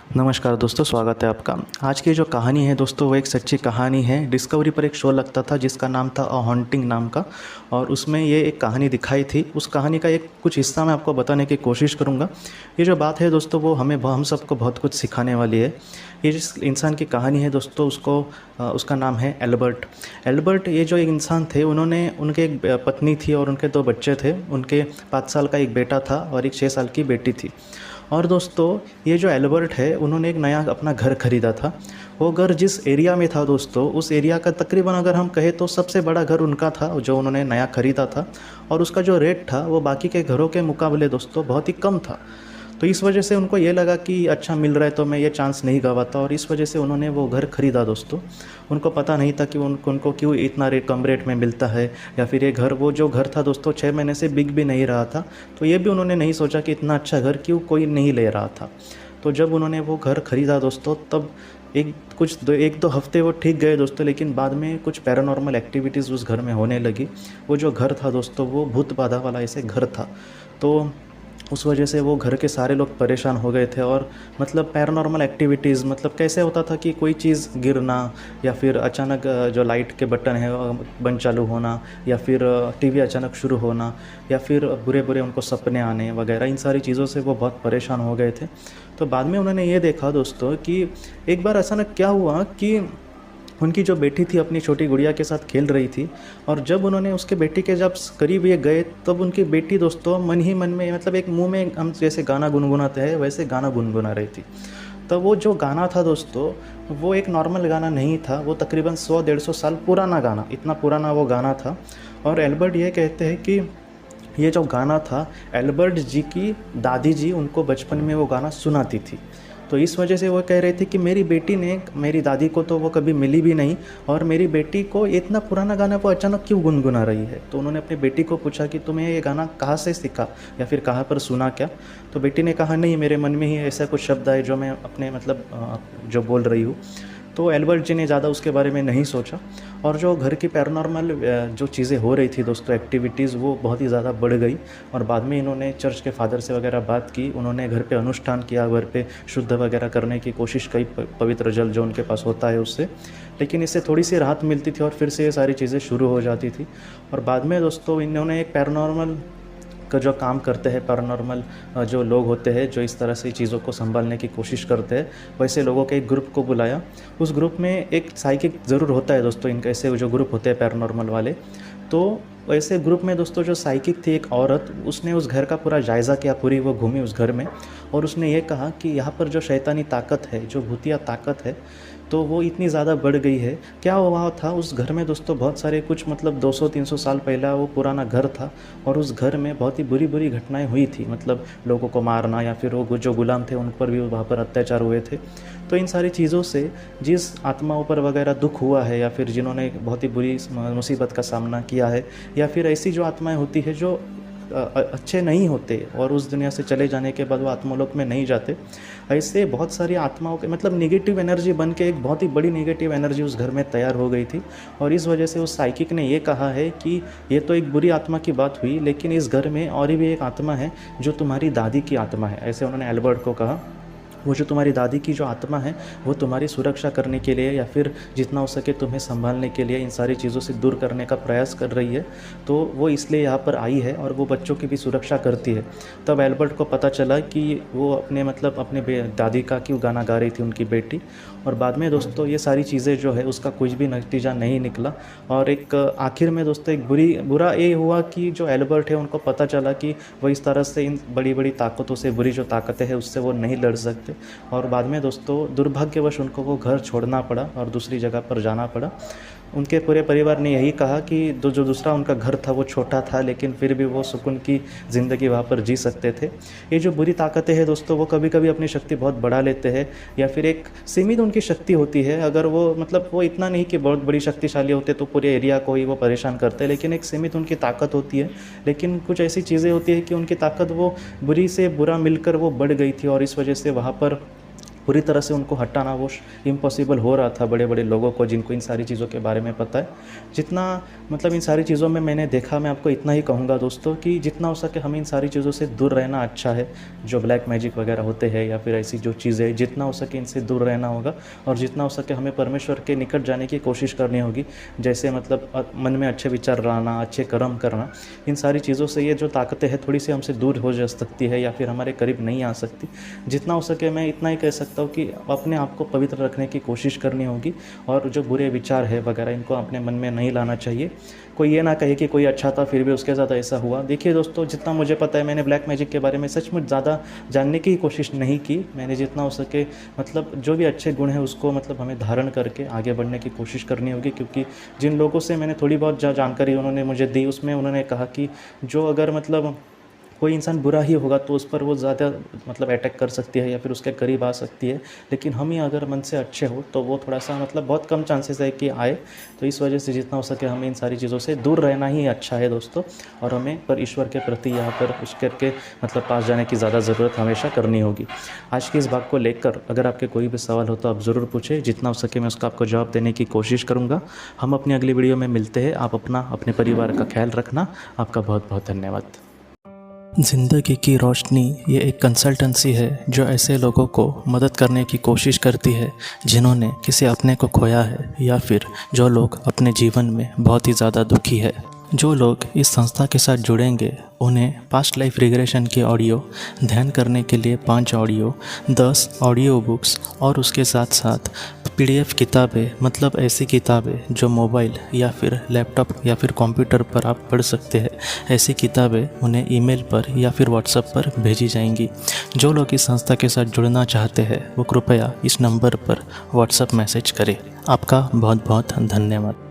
नमस्कार दोस्तों, स्वागत है आपका। आज की जो कहानी है दोस्तों वो एक सच्ची कहानी है। डिस्कवरी पर एक शो लगता था जिसका नाम था अ हॉन्टिंग नाम का, और उसमें ये एक कहानी दिखाई थी। उस कहानी का एक कुछ हिस्सा मैं आपको बताने की कोशिश करूँगा। ये जो बात है दोस्तों वो हम सबको बहुत कुछ सिखाने वाली है। ये जिस इंसान की कहानी है दोस्तों उसका नाम है एल्बर्ट। एल्बर्ट ये जो एक इंसान थे, उनके एक पत्नी थी और उनके 2 बच्चे थे। उनके 5 साल का एक बेटा था और एक 6 साल की बेटी थी। और दोस्तों ये जो एल्बर्ट है, उन्होंने एक नया अपना घर ख़रीदा था। वो घर जिस एरिया में था दोस्तों, उस एरिया का तकरीबन अगर हम कहें तो सबसे बड़ा घर उनका था जो उन्होंने नया ख़रीदा था। और उसका जो रेट था वो बाकी के घरों के मुकाबले दोस्तों बहुत ही कम था। तो इस वजह से उनको ये लगा कि अच्छा मिल रहा है तो मैं ये चांस नहीं गंवाता, और इस वजह से उन्होंने वो घर ख़रीदा दोस्तों। उनको पता नहीं था कि उनको क्यों इतना कम रेट में मिलता है, या फिर ये घर, वो जो घर था दोस्तों 6 महीने से बिक भी नहीं रहा था। तो ये भी उन्होंने नहीं सोचा कि इतना अच्छा घर क्यों कोई नहीं ले रहा था। तो जब उन्होंने वो घर ख़रीदा दोस्तों, तब एक दो हफ्ते वो ठीक गए दोस्तों, लेकिन बाद में कुछ पैरानॉर्मल एक्टिविटीज़ उस घर में होने लगी। वो जो घर था दोस्तों वो भूत बाधा वाला ऐसे घर था। तो उस वजह से वो घर के सारे लोग परेशान हो गए थे। और मतलब पैरानॉर्मल एक्टिविटीज़ मतलब कैसे होता था कि कोई चीज़ गिरना, या फिर अचानक जो लाइट के बटन है बंद चालू होना, या फिर टीवी अचानक शुरू होना, या फिर बुरे बुरे उनको सपने आने वगैरह, इन सारी चीज़ों से वो बहुत परेशान हो गए थे। तो बाद में उन्होंने ये देखा दोस्तों कि एक बार अचानक क्या हुआ कि उनकी जो बेटी थी अपनी छोटी गुड़िया के साथ खेल रही थी। और जब उन्होंने उसके बेटी के जब करीब ये गए, तब उनकी बेटी दोस्तों मन ही मन में, मतलब एक मुंह में हम जैसे गाना गुनगुनाते हैं वैसे गाना गुनगुना रही थी। तो वो जो गाना था दोस्तों वो एक नॉर्मल गाना नहीं था, वो तकरीबन 100-150 साल पुराना गाना, इतना पुराना वो गाना था। और एल्बर्ट ये कहते हैं कि ये जो गाना था, एल्बर्ट जी की दादी जी उनको बचपन में वो गाना सुनाती थी। तो इस वजह से वो कह रहे थे कि मेरी बेटी ने, मेरी दादी को तो वो कभी मिली भी नहीं, और मेरी बेटी को इतना पुराना गाना वो अचानक क्यों गुनगुना रही है। तो उन्होंने अपनी बेटी को पूछा कि तुम्हें ये गाना कहाँ से सीखा, या फिर कहाँ पर सुना क्या। तो बेटी ने कहा नहीं, मेरे मन में ही ऐसा कुछ शब्द आए जो मैं अपने मतलब जो बोल रही हूँ। तो एल्बर्ट जी ने ज़्यादा उसके बारे में नहीं सोचा, और जो घर की पैरानॉर्मल जो चीज़ें हो रही थी दोस्तों, एक्टिविटीज़, वो बहुत ही ज़्यादा बढ़ गई। और बाद में इन्होंने चर्च के फादर से वगैरह बात की, उन्होंने घर पे अनुष्ठान किया, घर पे शुद्ध वगैरह करने की कोशिश की, पवित्र जल जो उनके पास होता है उससे। लेकिन इससे थोड़ी सी राहत मिलती थी और फिर से ये सारी चीज़ें शुरू हो जाती थी। और बाद में दोस्तों इन्होंने एक पैरानॉर्मल का जो काम करते हैं, पैरानॉर्मल जो लोग होते हैं जो इस तरह से चीज़ों को संभालने की कोशिश करते हैं, वैसे लोगों के एक ग्रुप को बुलाया। उस ग्रुप में एक साइकिक ज़रूर होता है दोस्तों, इनके ऐसे जो ग्रुप होते हैं पैरानॉर्मल वाले। तो ऐसे ग्रुप में दोस्तों जो साइकिक थी एक औरत, उसने उस घर का पूरा जायज़ा किया, पूरी वो घूमी उस घर में। और उसने ये कहा कि यहाँ पर जो शैतानी ताकत है, जो भूतिया ताकत है, तो वो इतनी ज़्यादा बढ़ गई है। क्या हुआ था उस घर में दोस्तों, बहुत सारे कुछ मतलब 200-300 साल पहला वो पुराना घर था, और उस घर में बहुत ही बुरी बुरी घटनाएं हुई थी, मतलब लोगों को मारना, या फिर वो जो गुलाम थे उन पर भी वहाँ पर अत्याचार हुए थे। तो इन सारी चीज़ों से जिस आत्माओं पर वगैरह दुख हुआ है, या फिर जिन्होंने बहुत ही बुरी मुसीबत का सामना किया है, या फिर ऐसी जो आत्माएं होती है जो अच्छे नहीं होते और उस दुनिया से चले जाने के बाद वो आत्मलोक में नहीं जाते, ऐसे बहुत सारी आत्माओं के मतलब नेगेटिव एनर्जी बन के एक बहुत ही बड़ी नेगेटिव एनर्जी उस घर में तैयार हो गई थी। और इस वजह से उस साइकिक ने ये कहा है कि ये तो एक बुरी आत्मा की बात हुई, लेकिन इस घर में और भी एक आत्मा है जो तुम्हारी दादी की आत्मा है, ऐसे उन्होंने एल्बर्ट को कहा। वो जो तुम्हारी दादी की जो आत्मा है वो तुम्हारी सुरक्षा करने के लिए, या फिर जितना हो सके तुम्हें संभालने के लिए, इन सारी चीज़ों से दूर करने का प्रयास कर रही है। तो वो इसलिए यहाँ पर आई है और वो बच्चों की भी सुरक्षा करती है। तब एल्बर्ट को पता चला कि वो अपने दादी का क्यों गाना गा रही थी उनकी बेटी। और बाद में दोस्तों ये सारी चीज़ें जो है उसका कुछ भी नतीजा नहीं निकला। और एक आखिर में दोस्तों एक बुरा ये हुआ कि जो एल्बर्ट है उनको पता चला कि वो इस तरह से इन बड़ी बड़ी ताकतों से, बुरी जो ताकतें हैं उससे वो नहीं लड़ सकते। और बाद में दोस्तों दुर्भाग्यवश उनको वो घर छोड़ना पड़ा और दूसरी जगह पर जाना पड़ा। उनके पूरे परिवार ने यही कहा कि जो दूसरा उनका घर था वो छोटा था, लेकिन फिर भी वो सुकून की ज़िंदगी वहाँ पर जी सकते थे। ये जो बुरी ताकतें हैं दोस्तों वो कभी कभी अपनी शक्ति बहुत बढ़ा लेते हैं, या फिर एक सीमित उनकी शक्ति होती है। अगर वो मतलब वो इतना नहीं कि बहुत बड़ी शक्तिशाली होते तो पूरे एरिया को ही वो परेशान करते हैं, लेकिन एक सीमित उनकी ताकत होती है। लेकिन कुछ ऐसी चीज़ें होती है कि उनकी ताकत वो बुरी से बुरा मिलकर वो बढ़ गई थी, और इस वजह से वहाँ पर पूरी तरह से उनको हटाना वो इम्पॉसिबल हो रहा था बड़े बड़े लोगों को, जिनको इन सारी चीज़ों के बारे में पता है। जितना मतलब इन सारी चीज़ों में मैंने देखा, मैं आपको इतना ही कहूँगा दोस्तों कि जितना हो सके हमें इन सारी चीज़ों से दूर रहना अच्छा है। जो ब्लैक मैजिक वगैरह होते हैं या फिर ऐसी जो चीज़ें, जितना हो सके इनसे दूर रहना होगा और जितना हो सके हमें परमेश्वर के निकट जाने की कोशिश करनी होगी। जैसे मतलब मन में अच्छे विचार लाना, अच्छे कर्म करना, इन सारी चीज़ों से ये जो ताकतें हैं थोड़ी सी हमसे दूर हो जा सकती है या फिर हमारे करीब नहीं आ सकती। जितना हो सके मैं इतना ही कह सकता हूँ कि अपने आप को पवित्र रखने की कोशिश करनी होगी और जो बुरे विचार है वगैरह इनको अपने मन में नहीं लाना चाहिए। कोई ये ना कहे कि कोई अच्छा था फिर भी उसके साथ ऐसा हुआ। देखिए दोस्तों, जितना मुझे पता है, मैंने ब्लैक मैजिक के बारे में सचमुच ज़्यादा जानने की कोशिश नहीं की। मैंने जितना हो सके मतलब जो भी अच्छे गुण हैं उसको मतलब हमें धारण करके आगे बढ़ने की कोशिश करनी होगी, क्योंकि जिन लोगों से मैंने थोड़ी बहुत जानकारी उन्होंने मुझे दी, उसमें उन्होंने कहा कि जो अगर मतलब कोई इंसान बुरा ही होगा तो उस पर वो ज़्यादा मतलब अटैक कर सकती है या फिर उसके करीब आ सकती है, लेकिन हम ही अगर मन से अच्छे हो तो वो थोड़ा सा मतलब बहुत कम चांसेस है कि आए। तो इस वजह से जितना हो सके हमें इन सारी चीज़ों से दूर रहना ही अच्छा है दोस्तों, और हमें पर ईश्वर के प्रति यहाँ पर ईश्वर के मतलब पास जाने की ज़्यादा ज़रूरत हमेशा करनी होगी। आज की इस बात को लेकर अगर आपके कोई भी सवाल हो तो आप ज़रूर पूछें, जितना हो सके मैं उसका आपको जवाब देने की कोशिश करूँगा। हम अपनी अगली वीडियो में मिलते हैं। आप अपना अपने परिवार का ख्याल रखना। आपका बहुत बहुत धन्यवाद। ज़िंदगी की रोशनी ये एक कंसल्टेंसी है जो ऐसे लोगों को मदद करने की कोशिश करती है जिन्होंने किसी अपने को खोया है या फिर जो लोग अपने जीवन में बहुत ही ज़्यादा दुखी है। जो लोग इस संस्था के साथ जुड़ेंगे उन्हें पास्ट लाइफ रिग्रेशन की ऑडियो, ध्यान करने के लिए 5 ऑडियो, 10 ऑडियो बुक्स और उसके साथ साथ PDF किताबें, मतलब ऐसी किताबें जो मोबाइल या फिर लैपटॉप या फिर कंप्यूटर पर आप पढ़ सकते हैं, ऐसी किताबें उन्हें ईमेल पर या फिर व्हाट्सएप पर भेजी जाएंगी। जो लोग इस संस्था के साथ जुड़ना चाहते हैं वो कृपया इस नंबर पर व्हाट्सएप मैसेज करें। आपका बहुत बहुत धन्यवाद।